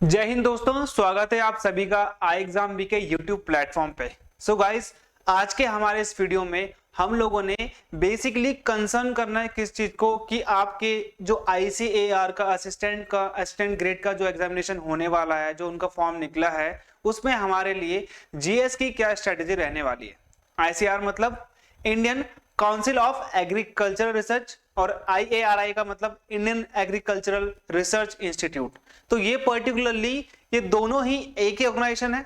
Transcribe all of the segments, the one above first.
जय हिंद दोस्तों, स्वागत है आप सभी का आई एग्जाम बी के यूट्यूब प्लेटफॉर्म पे। सो गाइस, आज के हमारे इस वीडियो में हम लोगों ने बेसिकली कंसर्न करना है किस चीज को कि आपके जो ICAR का असिस्टेंट ग्रेड का जो एग्जामिनेशन होने वाला है, जो उनका फॉर्म निकला है, उसमें हमारे लिए जीएस की क्या स्ट्रेटेजी रहने वाली है। ICAR मतलब Indian council of agricultural research और IARI का मतलब इंडियन एग्रीकल्चरल रिसर्च इंस्टीट्यूट। तो ये पर्टिकुलरली ये दोनों ही एक ही ऑर्गेनाइजेशन है।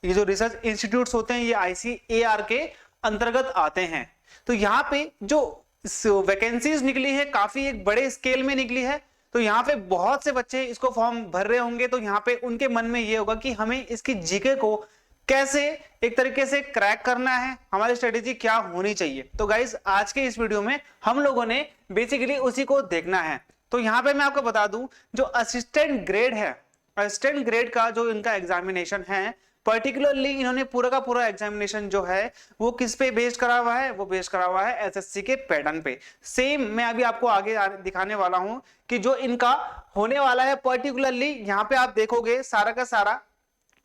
ये जो रिसर्च इंस्टीट्यूट्स होते हैं ये ICAR के अंतर्गत आते हैं। तो यहाँ पे जो वैकेंसीज निकली है काफी एक बड़े स्केल में निकली है। तो यहाँ पे बहुत से बच्चे इसको फॉर्म भर रहे होंगे, तो यहाँ पे उनके मन में ये होगा कि हमें इसकी जीके को कैसे एक तरीके से क्रैक करना है, हमारी स्ट्रेटेजी क्या होनी चाहिए। तो गाइज आज के इस वीडियो में हम लोगों ने बेसिकली उसी को देखना है। तो यहाँ पे मैं आपको बता दूं, जो असिस्टेंट ग्रेड है, असिस्टेंट ग्रेड का जो इनका एग्जामिनेशन है, पर्टिकुलरली इन्होंने पूरा का पूरा एग्जामिनेशन जो है वो किस पे बेस्ड करा हुआ है, वो बेस्ड करा हुआ है SSC के पैटर्न पे। सेम मैं अभी आपको आगे दिखाने वाला हूं कि जो इनका होने वाला है, पर्टिकुलरली यहाँ पे आप देखोगे सारा का सारा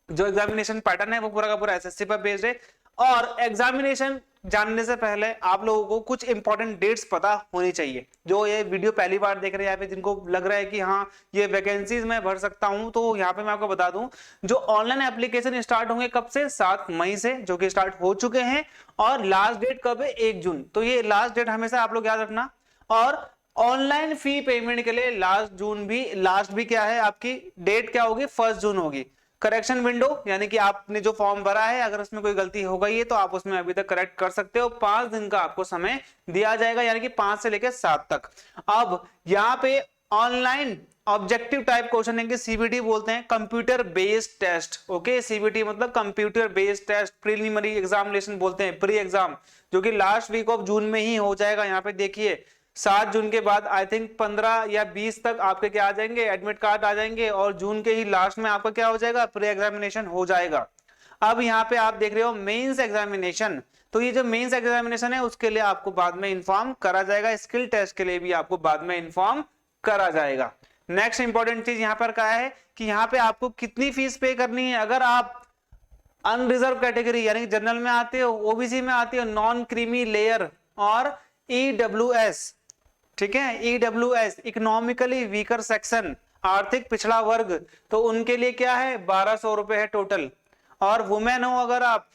जो एग्जामिनेशन पैटर्न है वो पूरा का पूरा SSC पर बेस्ड है। और एग्जामिनेशन जानने से पहले आप लोगों को कुछ इंपॉर्टेंट डेट्स पता होनी चाहिए। जो ये वीडियो पहली बार देख रहे हैं, यहाँ पे जिनको लग रहा है कि हाँ ये वैकेंसीज मैं भर सकता हूं, तो यहाँ पे मैं आपको बता दूं, जो ऑनलाइन एप्लीकेशन स्टार्ट होंगे कब से, 7 मई से, जो कि स्टार्ट हो चुके हैं। और लास्ट डेट कब है, 1 जून। तो ये लास्ट डेट हमेशा आप लोग याद रखना। और ऑनलाइन फी पेमेंट के लिए लास्ट भी क्या है, आपकी डेट क्या होगी, 1 जून होगी। करेक्शन विंडो यानी कि आपने जो फॉर्म भरा है, अगर उसमें कोई गलती हो गई है तो आप उसमें अभी तक करेक्ट कर सकते हो। 5 दिन का आपको समय दिया जाएगा, यानी कि 5 से लेकर 7 तक। अब यहाँ पे ऑनलाइन ऑब्जेक्टिव टाइप क्वेश्चन है कि CBT बोलते हैं, computer based test. Okay, CBT मतलब computer based test, preliminary examination बोलते हैं, प्री एग्जाम, जो कि लास्ट वीक ऑफ जून में ही हो जाएगा। यहाँ पे देखिए 7 जून के बाद आई थिंक 15 या 20 तक आपके क्या आ जाएंगे, एडमिट कार्ड आ जाएंगे, और जून के ही लास्ट में आपका क्या हो जाएगा, प्री एग्जामिनेशन हो जाएगा। अब यहाँ पे आप देख रहे हो मेंस एग्जामिनेशन। तो ये जो मेंस एग्जामिनेशन है उसके लिए आपको बाद में इन्फॉर्म करा जाएगा, स्किल टेस्ट के लिए भी आपको बाद में इन्फॉर्म करा जाएगा। नेक्स्ट इंपॉर्टेंट चीज यहाँ पर क्या है कि यहाँ पे आपको कितनी फीस पे करनी है। अगर आप अनरिजर्व कैटेगरी यानी जनरल में आते हो, OBC में आते हो, नॉन क्रीमी लेयर और EWS, ठीक है, EWS इकोनॉमिकली वीकर सेक्शन, आर्थिक पिछड़ा वर्ग, तो उनके लिए क्या है, 1200 रुपए है टोटल। और वुमेन हो अगर आप,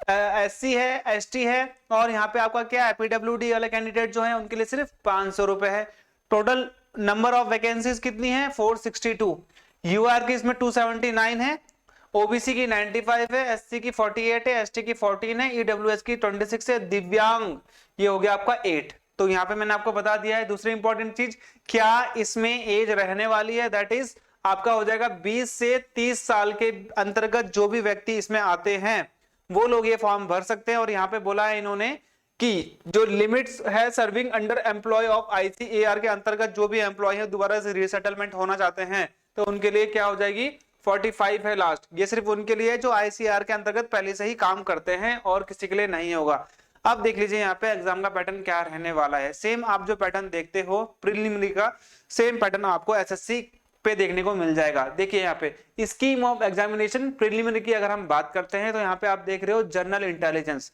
SC है, ST है, और यहाँ पे आपका क्या है, PWD वाले कैंडिडेट जो है उनके लिए सिर्फ 500 रुपए है। टोटल नंबर ऑफ वैकेंसीज कितनी है, 462। UR की इसमें 279 है, OBC की 95 है, SC की 48 है, ST की 14 है, EWS की 26 है, दिव्यांग ये हो गया आपका 8। तो यहाँ पे मैंने आपको बता दिया है। दूसरी इंपॉर्टेंट चीज, क्या इसमें एज रहने वाली है, दैट इज आपका हो जाएगा 20 से 30 साल के अंतर्गत जो भी व्यक्ति इसमें आते हैं वो लोग ये फॉर्म भर सकते हैं। और यहाँ पे बोला है इन्होंने कि जो लिमिट्स है serving under employ of ICAR के अंतर्गत जो भी एम्प्लॉय है दोबारा से रीसेटलमेंट होना चाहते हैं, तो उनके लिए क्या हो जाएगी, 45 है लास्ट। ये सिर्फ उनके लिए जो ICAR के अंतर्गत पहले से ही काम करते हैं और किसी के लिए नहीं होगा। अब देख लीजिए यहाँ पे एग्जाम का पैटर्न क्या रहने वाला है। सेम आप जो पैटर्न देखते हो प्रीलिमिनरी का, सेम पैटर्न आपको SSC पे देखने को मिल जाएगा। देखिए यहाँ पे स्कीम ऑफ एग्जामिनेशन प्रीलिमिनरी की अगर हम बात करते हैं तो यहाँ पे आप देख रहे हो जनरल इंटेलिजेंस,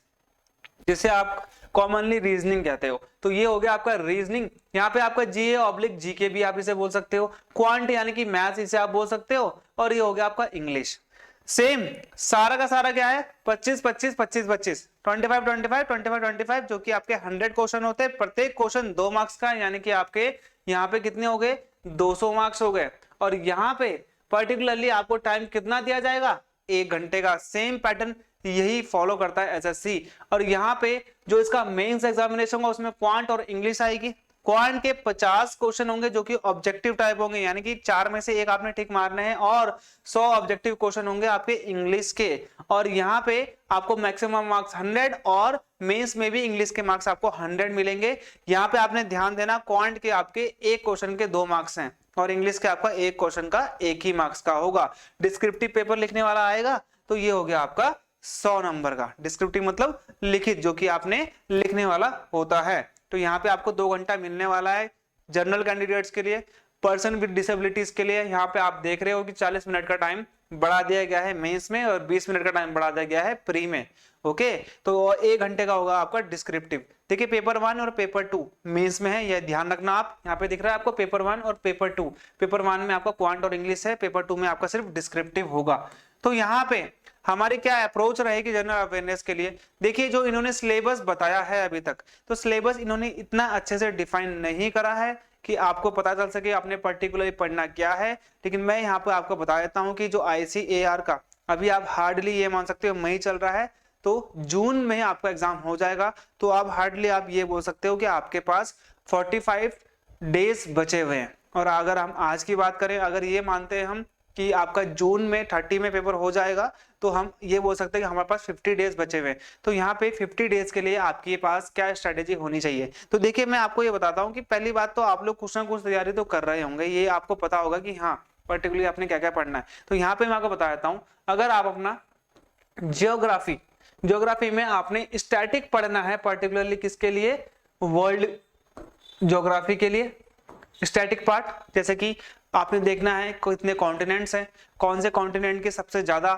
जिसे आप कॉमनली रीजनिंग कहते हो। तो ये हो गया आपका रीजनिंग। यहाँ पे आपका GA/GK भी आप इसे बोल सकते हो, क्वांट यानी कि मैथ्स इसे आप बोल सकते हो, और ये हो गया आपका इंग्लिश। सेम सारा का सारा क्या है, 25 25 25 25 25 25 25 25, जो कि आपके 100 क्वेश्चन होते हैं। प्रत्येक क्वेश्चन 2 मार्क्स का, यानी कि आपके यहाँ पे कितने हो गए, 200 मार्क्स हो गए। और यहाँ पे पर्टिकुलरली आपको टाइम कितना दिया जाएगा, 1 घंटे का। सेम पैटर्न यही फॉलो करता है SSC। और यहाँ पे जो इसका मेंस एग्जामिनेशन होगा उसमें क्वांट और इंग्लिश आएगी। क्वांट के 50 क्वेश्चन होंगे जो कि ऑब्जेक्टिव टाइप होंगे, यानी कि 4 में से 1 आपने टिक मारने हैं, और 100 ऑब्जेक्टिव क्वेश्चन होंगे आपके इंग्लिश के। और यहाँ पे आपको मैक्सिमम मार्क्स 100, और मेंस में भी इंग्लिश के मार्क्स आपको 100 मिलेंगे। यहाँ पे आपने ध्यान देना, क्वांट के आपके एक क्वेश्चन के 2 मार्क्स हैं, और इंग्लिश के आपका एक क्वेश्चन का 1 ही मार्क्स का होगा। डिस्क्रिप्टिव पेपर लिखने वाला आएगा, तो ये हो गया आपका 100 नंबर का। डिस्क्रिप्टिव मतलब लिखित, जो कि आपने लिखने वाला होता है। तो यहाँ पे आपको 2 घंटा मिलने वाला है जनरल कैंडिडेट्स के लिए। पर्सन विद डिसेबिलिटीज के लिए यहाँ पे आप देख रहे हो कि 40 मिनट का टाइम बढ़ा दिया गया है मेंस में और 20 मिनट का टाइम बढ़ा दिया गया है प्री में। ओके, तो 1 घंटे का होगा आपका डिस्क्रिप्टिव। देखिए पेपर 1 और पेपर 2 मेंस में है, यह ध्यान रखना। आप यहाँ पे दिख रहा है आपको पेपर 1 और पेपर 2। पेपर 1 में आपका क्वांट और इंग्लिश है, पेपर 2 में आपका सिर्फ डिस्क्रिप्टिव होगा। तो यहाँ पे हमारी क्या अप्रोच रहेगी जनरल अवेयरनेस के लिए? देखिए जो इन्होंने सिलेबस बताया है अभी तक, तो सिलेबस इन्होंने इतना अच्छे से डिफाइन नहीं करा है कि आपको पता चल सके आपने पर्टिकुलरली पढ़ना क्या है। लेकिन मैं यहाँ पे आपको बता देता हूँ कि जो ICAR का अभी आप हार्डली ये मान सकते हो मई चल रहा है, तो जून में आपका एग्जाम हो जाएगा। तो आप हार्डली आप ये बोल सकते हो कि आपके पास 45 डेज बचे हुए हैं। और अगर हम आज की बात करें, अगर ये मानते हैं हम कि आपका जून में 30 में पेपर हो जाएगा, तो हम ये बोल सकते हैं कि हमारे पास 50 डेज बचे हुए हैं। तो यहाँ पे 50 डेज के लिए आपके पास क्या स्ट्रेटेजी होनी चाहिए? तो देखिए मैं आपको ये बताता हूँ कि पहली बात तो आप लोग कुछ ना कुछ तैयारी तो कर रहे होंगे, ये आपको पता होगा कि हाँ पर्टिकुलरली आपने क्या क्या पढ़ना है। तो यहाँ पे मैं आपको बता देता हूँ, अगर आप अपना ज्योग्राफी में आपने स्टैटिक पढ़ना है, पर्टिकुलरली किसके लिए? वर्ल्ड ज्योग्राफी के लिए स्टैटिक पार्ट। जैसे कि आपने देखना है कितने कॉन्टिनेंट्स हैं, कौन से कॉन्टिनेंट की सबसे ज्यादा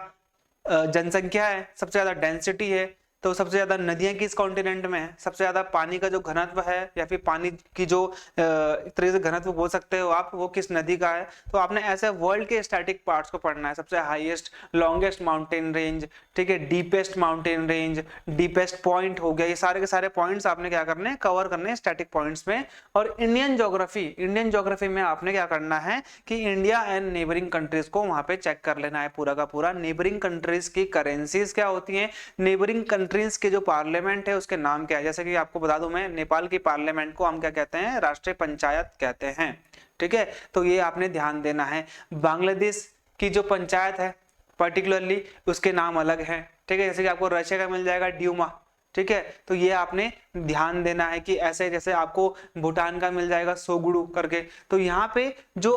जनसंख्या है, सबसे ज्यादा डेंसिटी है, तो सबसे ज्यादा नदियां किस कॉन्टिनेंट में है, सबसे ज्यादा पानी का जो घनत्व है या फिर पानी की जो एक तरीके से घनत्व बोल सकते हो आप, वो किस नदी का है। तो आपने ऐसे वर्ल्ड के स्टैटिक पार्ट्स को पढ़ना है, सबसे हाईएस्ट लॉन्गेस्ट माउंटेन रेंज, ठीक है, deepest mountain range, deepest point हो गया, ये सारे के सारे पॉइंट्स आपने क्या करने हैं? कवर करने हैं स्टैटिक पॉइंट्स में। और इंडियन ज्योग्राफी में आपने क्या करना है कि इंडिया एंड नेबरिंग कंट्रीज को वहां पे चेक कर लेना है पूरा का पूरा। नेबरिंग कंट्रीज की करेंसीज क्या होती हैं, नेबरिंग कंट्रीज के जो पार्लियामेंट है उसके नाम क्या है। जैसे कि आपको बता दूं मैं, नेपाल की पार्लियामेंट को हम क्या कहते हैं? राष्ट्रीय पंचायत कहते हैं, ठीक है। तो ये आपने ध्यान देना है। बांग्लादेश की जो पंचायत है पर्टिकुलरली उसके नाम अलग है, ठीक है। जैसे कि आपको रशिया का मिल जाएगा ड्यूमा, ठीक है। तो ये आपने ध्यान देना है कि ऐसे जैसे आपको भूटान का मिल जाएगा सोगुडू करके। तो यहाँ पे जो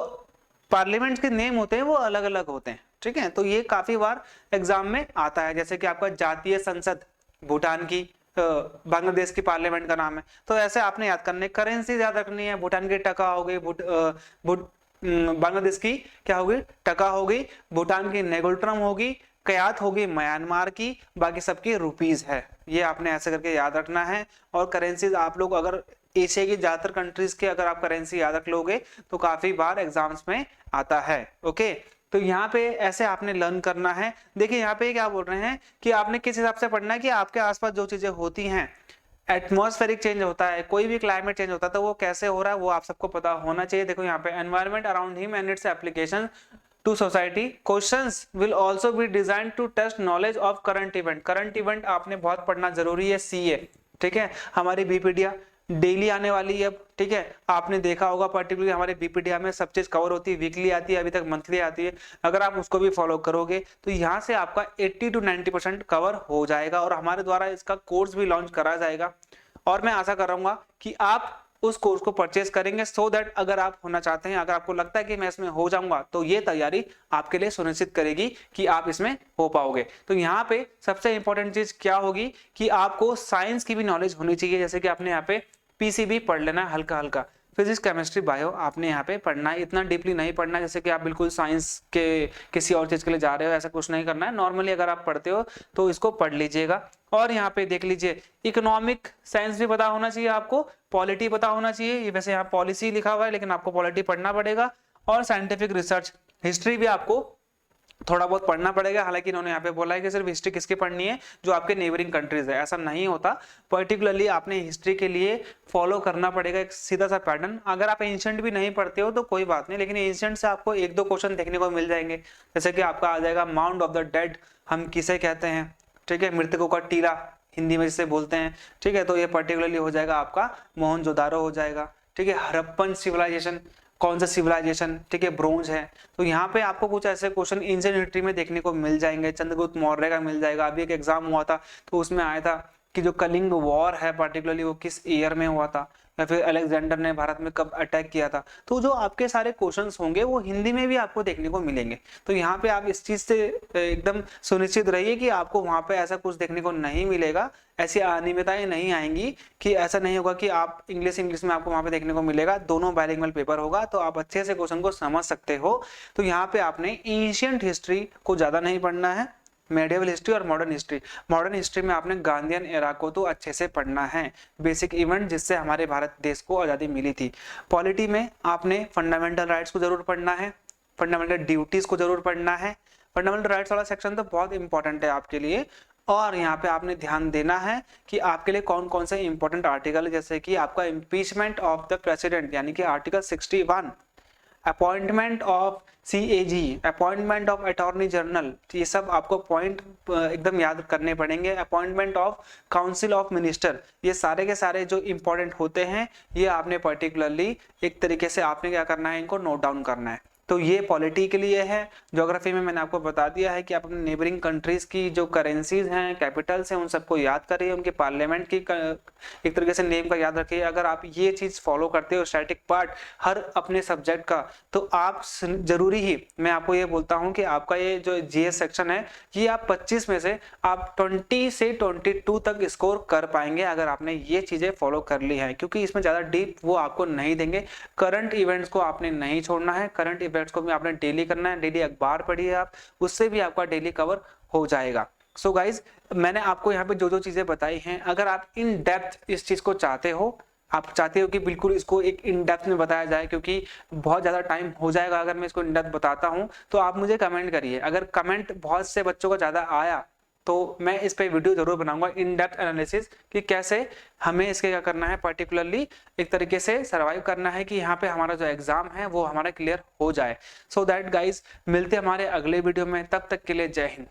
पार्लियामेंट के नेम होते हैं वो अलग अलग होते हैं, ठीक है। तो ये काफी बार एग्जाम में आता है। जैसे कि आपका जातीय संसद भूटान की, बांग्लादेश की पार्लियामेंट का नाम है। तो ऐसे आपने याद करने, करेंसी याद रखनी है। भूटान की टका हो गई, बांग्लादेश की क्या होगी? टका होगी, भूटान की नेगोल्ट्रम होगी, कयात होगी म्यांमार की, बाकी सबकी रुपीज है। ये आपने ऐसे करके याद रखना है। और करेंसीज आप लोग अगर एशिया की ज्यादातर कंट्रीज के अगर आप करेंसी याद रख लोगे तो काफी बार एग्जाम्स में आता है। ओके, तो यहाँ पे ऐसे आपने लर्न करना है। देखिए यहाँ पे क्या बोल रहे हैं कि आपने किस हिसाब से पढ़ना है कि आपके आसपास जो चीजें होती हैं, एटमॉस्फेरिक चेंज होता है, कोई भी क्लाइमेट चेंज होता है, तो वो कैसे हो रहा है वो आप सबको पता होना चाहिए। देखो यहाँ पे environment around him and its application to society, questions will also be designed to test knowledge of current event. Current event आपने बहुत पढ़ना जरूरी है, CA, ठीक है। हमारी बीपीडिया डेली आने वाली है, ठीक है। आपने देखा होगा पर्टिकुलरली हमारे बीपीडिया में सब चीज कवर होती है, वीकली आती है, अभी तक मंथली आती है। अगर आप उसको भी फॉलो करोगे तो यहाँ से आपका 80 to 90% कवर हो जाएगा। और हमारे द्वारा इसका कोर्स भी लॉन्च करा जाएगा और मैं आशा करूंगा कि आप उस कोर्स को परचेज करेंगे, सो दैट अगर आप होना चाहते हैं, अगर आपको लगता है कि मैं इसमें हो जाऊंगा, तो ये तैयारी आपके लिए सुनिश्चित करेगी कि आप इसमें हो पाओगे। तो यहाँ पे सबसे इंपॉर्टेंट चीज क्या होगी कि आपको साइंस की भी नॉलेज होनी चाहिए। जैसे कि आपने यहाँ पे PCB पढ़ लेना है हल्का हल्का, फिजिक्स केमिस्ट्री बायो आपने यहाँ पे पढ़ना है, इतना डीपली नहीं पढ़ना है जैसे कि आप बिल्कुल साइंस के किसी और चीज के लिए जा रहे हो, ऐसा कुछ नहीं करना है। नॉर्मली अगर आप पढ़ते हो तो इसको पढ़ लीजिएगा। और यहाँ पे देख लीजिए इकोनॉमिक साइंस भी पता होना चाहिए आपको, पॉलिटी पता होना चाहिए। ये वैसे यहाँ पॉलिसी लिखा हुआ है लेकिन आपको पॉलिटी पढ़ना पड़ेगा। और साइंटिफिक रिसर्च, हिस्ट्री भी आपको थोड़ा बहुत पढ़ना पड़ेगा। हालांकि इन्होंने यहाँ पे बोला है कि सिर्फ हिस्ट्री किसकी पढ़नी है? जो आपके नेबरिंग कंट्रीज है। ऐसा नहीं होता, पर्टिकुलरली आपने हिस्ट्री के लिए फॉलो करना पड़ेगा एक सीधा सा पैटर्न। अगर आप एंशिएंट भी नहीं पढ़ते हो तो कोई बात नहीं, लेकिन एंशिएंट से आपको 1-2 क्वेश्चन देखने को मिल जाएंगे। जैसे कि आपका आ जाएगा माउंड ऑफ द डेड हम किसे कहते हैं, ठीक है, मृतकों का टीला हिंदी में जिसे बोलते हैं, ठीक है। तो ये पर्टिकुलरली हो जाएगा आपका मोहनजोदारो हो जाएगा, ठीक है। हड़प्पन सिविलाइजेशन, कौन सा सिविलाइजेशन, ठीक है, ब्रोंज है। तो यहाँ पे आपको कुछ ऐसे क्वेश्चन एंशिएंट हिस्ट्री में देखने को मिल जाएंगे। चंद्रगुप्त मौर्य का मिल जाएगा, अभी एक एग्जाम हुआ था तो उसमें आया था कि जो कलिंग वॉर है पर्टिकुलरली वो किस ईयर में हुआ था, या फिर अलेक्जेंडर ने भारत में कब अटैक किया था। तो जो आपके सारे क्वेश्चंस होंगे वो हिंदी में भी आपको देखने को मिलेंगे। तो यहाँ पे आप इस चीज से एकदम सुनिश्चित रहिए कि आपको वहां पे ऐसा कुछ देखने को नहीं मिलेगा, ऐसी अनियमितताएं नहीं आएंगी, कि ऐसा नहीं होगा कि आप इंग्लिश में आपको वहां पे देखने को मिलेगा। दोनों बाइलिंगुअल पेपर होगा, तो आप अच्छे से क्वेश्चन को समझ सकते हो। तो यहाँ पे आपने एंशिएंट हिस्ट्री को ज्यादा नहीं पढ़ना है, मेडिएवल हिस्ट्री और मॉडर्न हिस्ट्री में आपने गांधीयन एरा को तो अच्छे से पढ़ना है, बेसिक इवेंट जिससे हमारे भारत देश को आजादी मिली थी। पॉलिटी में आपने फंडामेंटल राइट्स को जरूर पढ़ना है, फंडामेंटल ड्यूटीज को जरूर पढ़ना है। फंडामेंटल राइट्स वाला सेक्शन तो बहुत इंपॉर्टेंट है आपके लिए। और यहाँ पे आपने ध्यान देना है कि आपके लिए कौन कौन से इंपॉर्टेंट आर्टिकल, जैसे कि आपका इम्पीचमेंट ऑफ द प्रेसिडेंट यानी कि article 61, appointment of CAG, appointment of attorney general, ये सब आपको पॉइंट एकदम याद करने पड़ेंगे। Appointment of council of minister, ये सारे के सारे जो इंपॉर्टेंट होते हैं ये आपने पर्टिकुलरली एक तरीके से आपने क्या करना है, इनको नोट डाउन करना है। तो ये पॉलिटी के लिए है। ज्योग्राफी में मैंने आपको बता दिया है कि आप अपने नेबरिंग कंट्रीज की जो करेंसीज हैं, कैपिटल्स हैं, उन सबको याद करिए, उनके पार्लियामेंट की एक तरीके से नेम का याद रखिए। अगर आप ये चीज फॉलो करते हो स्टैटिक पार्ट हर अपने सब्जेक्ट का, तो आप जरूरी ही, मैं आपको ये बोलता हूँ कि आपका ये जो GS सेक्शन है ये आप 25 में से आप 20 से 22 तक स्कोर कर पाएंगे अगर आपने ये चीजें फॉलो कर ली है, क्योंकि इसमें ज्यादा डीप वो आपको नहीं देंगे। करंट इवेंट्स को आपने नहीं छोड़ना है, करंट इवेंट्स को भी आपने डेली करना है। डेली अखबार पढ़िए आप, उससे भी आपका डेली कवर हो जाएगा। सो गाइज, मैंने आपको यहाँ पे जो जो चीजें बताई हैं, अगर आप इन डेप्थ इस चीज को चाहते हो, आप चाहते हो कि बिल्कुल इसको एक इन डेप्थ में बताया जाए, क्योंकि बहुत ज़्यादा टाइम हो जाएगा अगर मैं इसको इन डेप्थ बताता हूँ, तो आप मुझे कमेंट करिए। अगर कमेंट बहुत से बच्चों का ज़्यादा आया तो मैं इस पे वीडियो जरूर बनाऊंगा, इन डेप्थ एनालिसिस, कि कैसे हमें इसके क्या करना है, पर्टिकुलरली एक तरीके से सर्वाइव करना है कि यहाँ पे हमारा जो एग्जाम है वो हमारा क्लियर हो जाए। सो दैट गाइज, मिलते हमारे अगले वीडियो में, तब तक के लिए जय हिंद।